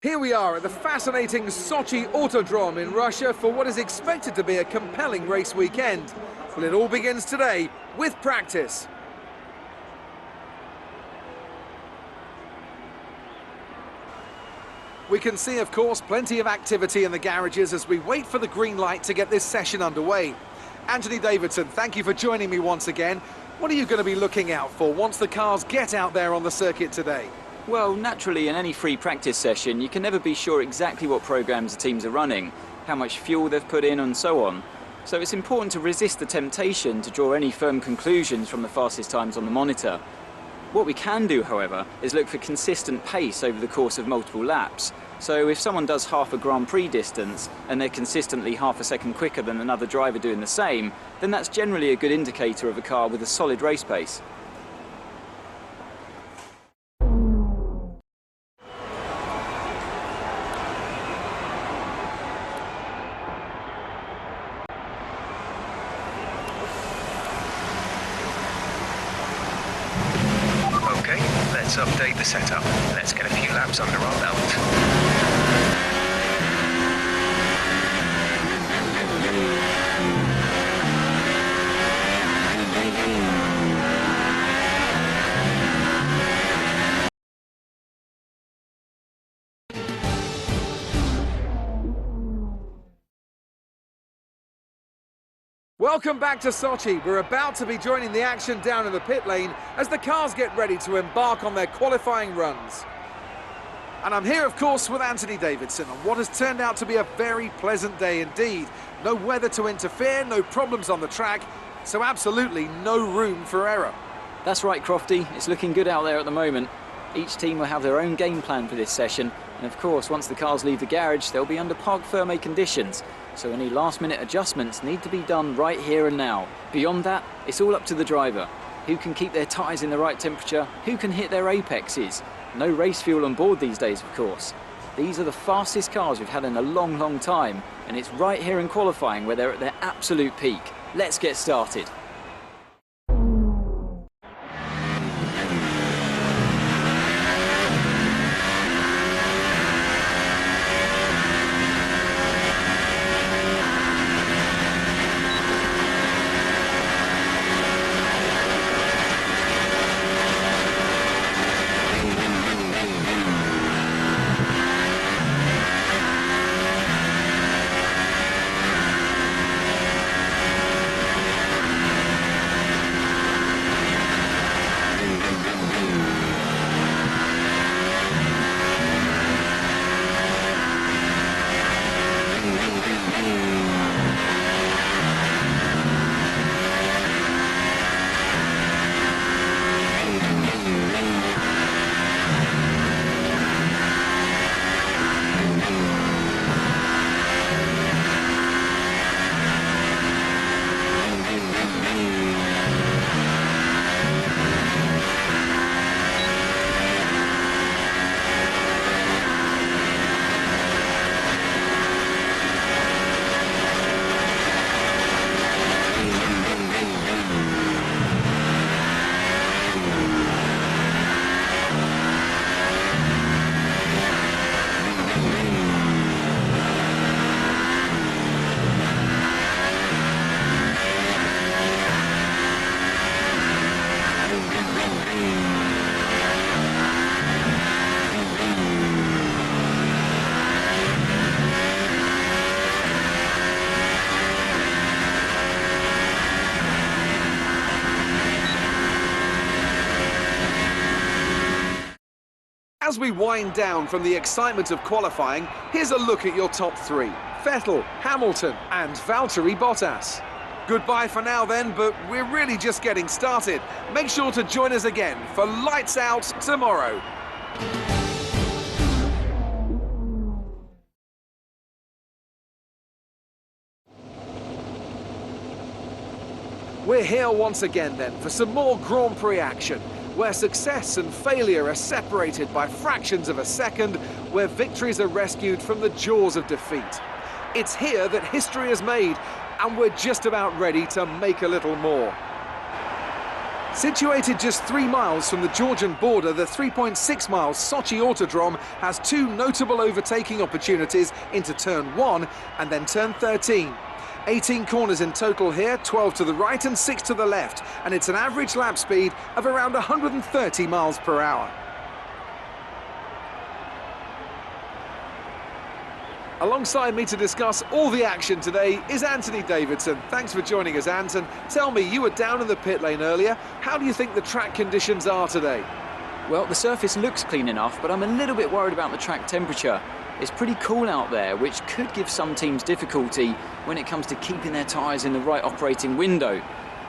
Here we are at the fascinating Sochi Autodrome in Russia for what is expected to be a compelling race weekend. Well, it all begins today with practice. We can see, of course, plenty of activity in the garages as we wait for the green light to get this session underway. Anthony Davidson, thank you for joining me once again. What are you going to be looking out for once the cars get out there on the circuit today? Well, naturally, in any free practice session, you can never be sure exactly what programs the teams are running, how much fuel they've put in, and so on. So it's important to resist the temptation to draw any firm conclusions from the fastest times on the monitor. What we can do, however, is look for consistent pace over the course of multiple laps. So if someone does half a Grand Prix distance and they're consistently half a second quicker than another driver doing the same, then that's generally a good indicator of a car with a solid race pace. Let's update the setup. Let's get a few laps under our belt. Welcome back to Sochi. We're about to be joining the action down in the pit lane as the cars get ready to embark on their qualifying runs. And I'm here, of course, with Anthony Davidson on what has turned out to be a very pleasant day indeed. No weather to interfere, no problems on the track, so absolutely no room for error. That's right, Crofty. It's looking good out there at the moment. Each team will have their own game plan for this session, and of course, once the cars leave the garage, they'll be under parc fermé conditions. So any last-minute adjustments need to be done right here and now. Beyond that, it's all up to the driver. Who can keep their tyres in the right temperature? Who can hit their apexes? No race fuel on board these days, of course. These are the fastest cars we've had in a long, long time, and it's right here in qualifying where they're at their absolute peak. Let's get started. As we wind down from the excitement of qualifying, here's a look at your top three: Vettel, Hamilton and Valtteri Bottas. Goodbye for now then, but we're really just getting started. Make sure to join us again for Lights Out tomorrow. We're here once again then for some more Grand Prix action, where success and failure are separated by fractions of a second, where victories are rescued from the jaws of defeat. It's here that history is made, and we're just about ready to make a little more. Situated just 3 miles from the Georgian border, the 3.6 mile Sochi Autodrome has 2 notable overtaking opportunities into turn 1 and then turn 13. 18 corners in total here, 12 to the right and 6 to the left, and it's an average lap speed of around 130 miles per hour. Alongside me to discuss all the action today is Anthony Davidson. Thanks for joining us, Anton. Tell me, you were down in the pit lane earlier. How do you think the track conditions are today? Well, the surface looks clean enough, but I'm a little bit worried about the track temperature. It's pretty cool out there, which could give some teams difficulty when it comes to keeping their tyres in the right operating window.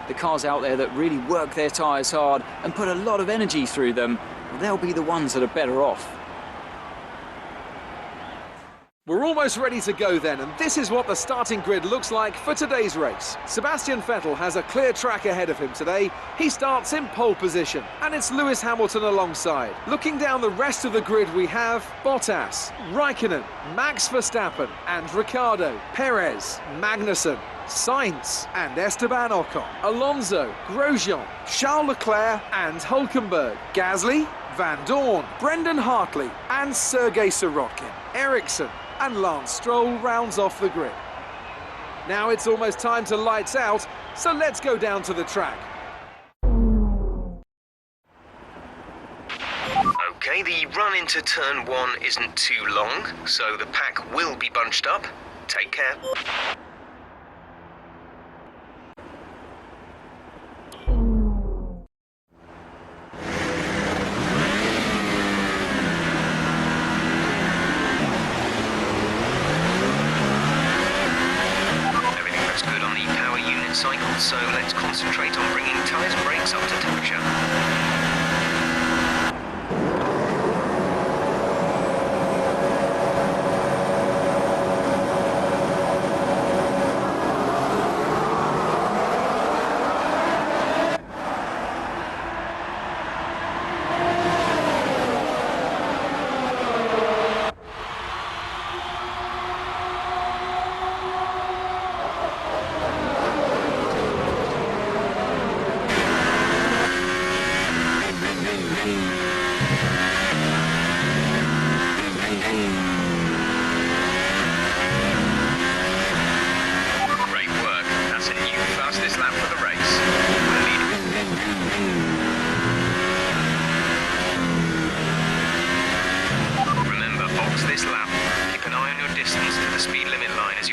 The cars out there that really work their tyres hard and put a lot of energy through them, well, they'll be the ones that are better off. We're almost ready to go then, and this is what the starting grid looks like for today's race. Sebastian Vettel has a clear track ahead of him today. He starts in pole position, and it's Lewis Hamilton alongside. Looking down the rest of the grid, we have Bottas, Raikkonen, Max Verstappen and Ricciardo, Perez, Magnussen, Sainz and Esteban Ocon, Alonso, Grosjean, Charles Leclerc and Hülkenberg, Gasly, Van Dorn, Brendan Hartley and Sergei Sirotkin, Ericsson and Lance Stroll rounds off the grid. Now it's almost time to lights out, so let's go down to the track. Okay, the run into turn 1 isn't too long, so the pack will be bunched up. Take care. Cycle, so let's concentrate on bringing tyres and brakes up to temperature.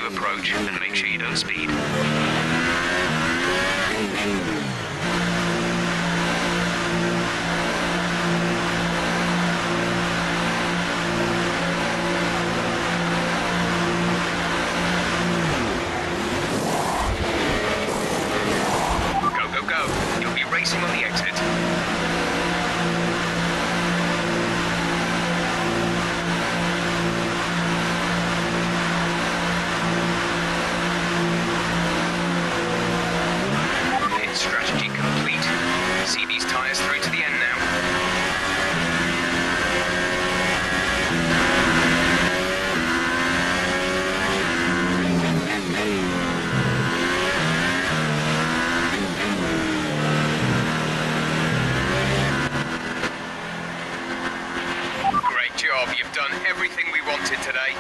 Approach and make sure you don't speed. Go, go, go. You'll be racing on the exit. Strategy complete. See these tyres through to the end now. Great job, you've done everything we wanted today.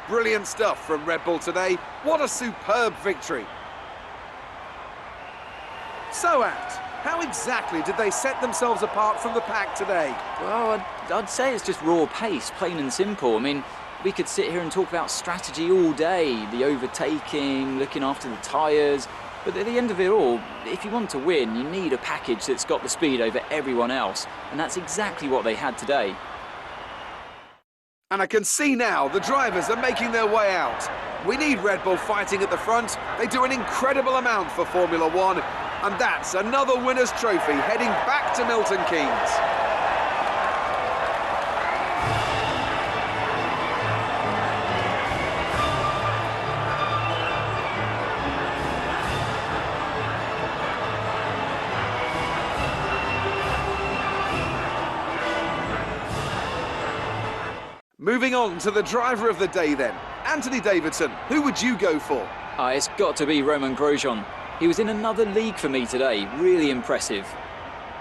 Brilliant stuff from Red Bull today. What a superb victory. So, Ant, how exactly did they set themselves apart from the pack today? Well, I'd say it's just raw pace, plain and simple. I mean, we could sit here and talk about strategy all day, the overtaking, looking after the tyres, but at the end of it all, if you want to win, you need a package that's got the speed over everyone else, and that's exactly what they had today. And I can see now the drivers are making their way out. We need Red Bull fighting at the front. They do an incredible amount for Formula One. And that's another winner's trophy heading back to Milton Keynes. Moving on to the driver of the day then. Anthony Davidson, who would you go for? It's got to be Romain Grosjean. He was in another league for me today. Really impressive.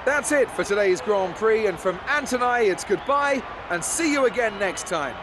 That's it for today's Grand Prix, and from Ant and I, it's goodbye and see you again next time.